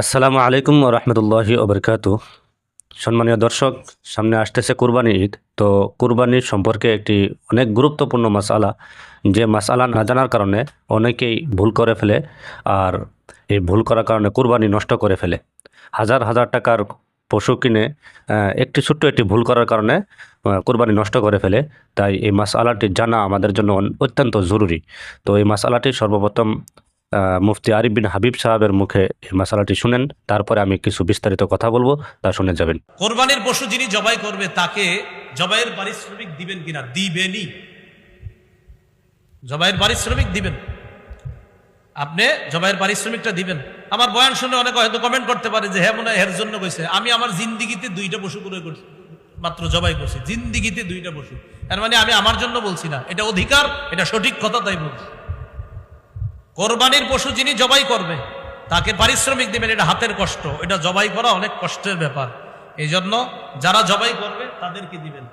আসসালামু আলাইকুম রহমতুল্লাহি ওবরকাতু। সম্মানীয় দর্শক, সামনে আসতেছে কুরবানি ঈদ। তো কুরবানির সম্পর্কে একটি অনেক গুরুত্বপূর্ণ মাসআলা, যে মাসআলা না জানার কারণে অনেকেই ভুল করে ফেলে। আর এই ভুল করার কারণে কুরবানি নষ্ট করে ফেলে। হাজার হাজার টাকার পশু কিনে একটি ছোট্ট একটি ভুল করার কারণে কুরবানি নষ্ট করে ফেলে। তাই এই মাসআলাটি জানা আমাদের জন্য অত্যন্ত জরুরি। তো এই মাসআলাটি সর্বপ্রথম মুফতি আরিফ বিন হাবিব সাহেবের মুখে এই মশালাটি শুনেন, তারপরে আমি কিছু বিস্তারিত কথা বলবো, তা শুনে যাবেন। কোরবানির পশু যিনি জবাই করবে তাকে জবাইয়ের পারিশ্রমিক দিবেন কিনা? দিবেনই। জবাইয়ের পারিশ্রমিক দিবেন, আপনি জবাইয়ের পারিশ্রমিকটা দিবেন। আমার বয়ান শুনে অনেকে হয়তো কমেন্ট করতে পারে যে হ্যাঁ মনে হয় এর জন্য কইছে। আমি আমার জিন্দিগিতে 2টা পশু করে করছি, মাত্র জবাই করছি জিন্দিগিতে 2টা পশু। তার মানে আমি আমার জন্য বলছি না, এটা অধিকার, এটা সঠিক কথা, তাই বলছি। কোরবানির পশু যিনি জবাই করবে তাকে পারিশ্রমিক দিবেন। এটা হাতের কষ্ট, এটা জবাই করা অনেক কষ্টের ব্যাপার। এই জন্য যারা জবাই করবে তাদেরকে দিবেন।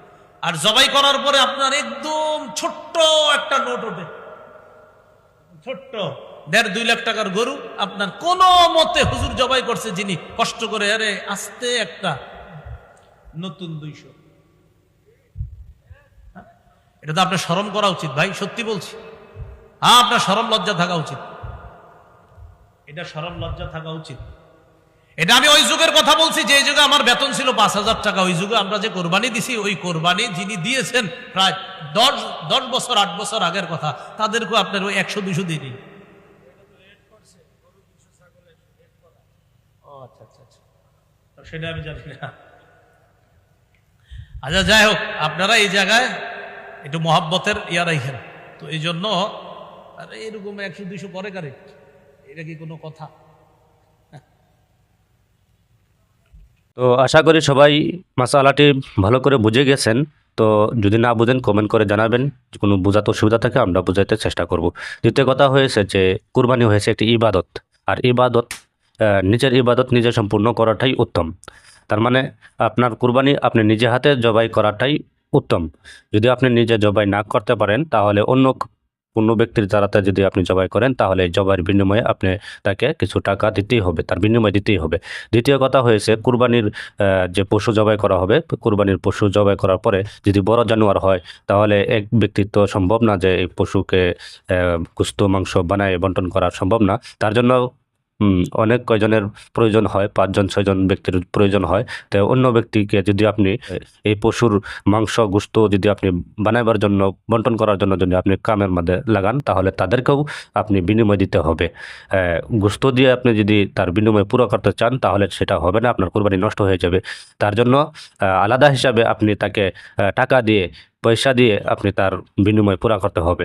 আর জবাই করার পরে আপনার একদম ছোট্ট একটা নোট ওঠে, ছোট্ট 1.5-2 লাখ টাকার গরু আপনার কোনো মতে হুজুর জবাই করছে যিনি কষ্ট করে, আরে আস্তে একটা নতুন 200। এটা তো আপনার শরম করা উচিত ভাই, সত্যি বলছি। হ্যাঁ, আপনার শরম লজ্জা থাকা উচিত, এটা শরম লজ্জা থাকা উচিত। এটা আমি ওই যুগের কথা বলছি যে যুগে আমার বেতন ছিল 5,000 টাকা। ওই যুগে আমরা যে কোরবানি দিছি, ওই কোরবানি যিনি দিয়েছেন প্রায় 10 বছর 8 বছর আগের কথা, তাদেরকে আপনার ওই 100-200 দিয়ে দিন। ও আচ্ছা আচ্ছা আচ্ছা, সেটা আমি জানি না। আচ্ছা, যাই হোক, আপনারা এই জায়গায় একটু মহাব্বতের ইয়া রাখেন। তো এই জন্য আর এরকম 100-200 পরে কারে, এটা কি কোনো কথা? তো আশা করি সবাই মাসালাটি ভালো করে বুঝে গেছেন। তো যদি না বুঝেন কমেন্ট করে জানাবেন, কোনো বোঝাতে অসুবিধা থাকে আমরা বোঝাতে চেষ্টা করব। দ্বিতীয় কথা হয়েছে যে কুরবানি হয়েছে একটি ইবাদত, আর ইবাদত নিজের ইবাদত নিজে সম্পূর্ণ করাটাই উত্তম। তার মানে আপনার কুরবানি আপনি নিজে হাতে জবাই করাটাই উত্তম। যদি আপনি নিজে জবাই না করতে পারেন, তাহলে অন্য কোনো ব্যক্তির দ্বারাতে যদি আপনি জবাই করেন, তাহলে এই জবাইয়ের বিনিময়ে আপনি তাকে কিছু টাকা দিতেই হবে, তার বিনিময় দিতেই হবে। দ্বিতীয় কথা হয়েছে কুরবানির যে পশু জবাই করা হবে, কুরবানির পশু জবাই করার পরে যদি বড় জানোয়ার হয়, তাহলে এক ব্যক্তির তো সম্ভব না যে এই পশুকে গোশত মাংস বানায় বন্টন করা সম্ভব না। তার জন্য অনেক কয়জনের প্রয়োজন হয়, 5-6জন ব্যক্তির প্রয়োজন হয়। তো অন্য ব্যক্তিকে যদি আপনি এই পশুর মাংস গোশত যদি আপনি বানাবার জন্য বন্টন করার জন্য যদি আপনি কামের মধ্যে লাগান, তাহলে তাদেরকেও আপনি বিনিময় দিতে হবে। গোশত দিয়ে আপনি যদি তার বিনিময় পুরো করতে চান, তাহলে সেটা হবে না, আপনার কোরবানি নষ্ট হয়ে যাবে। তার জন্য আলাদা হিসাবে আপনি তাকে টাকা দিয়ে, পয়সা দিয়ে আপনি তার বিনিময় পুরা করতে হবে।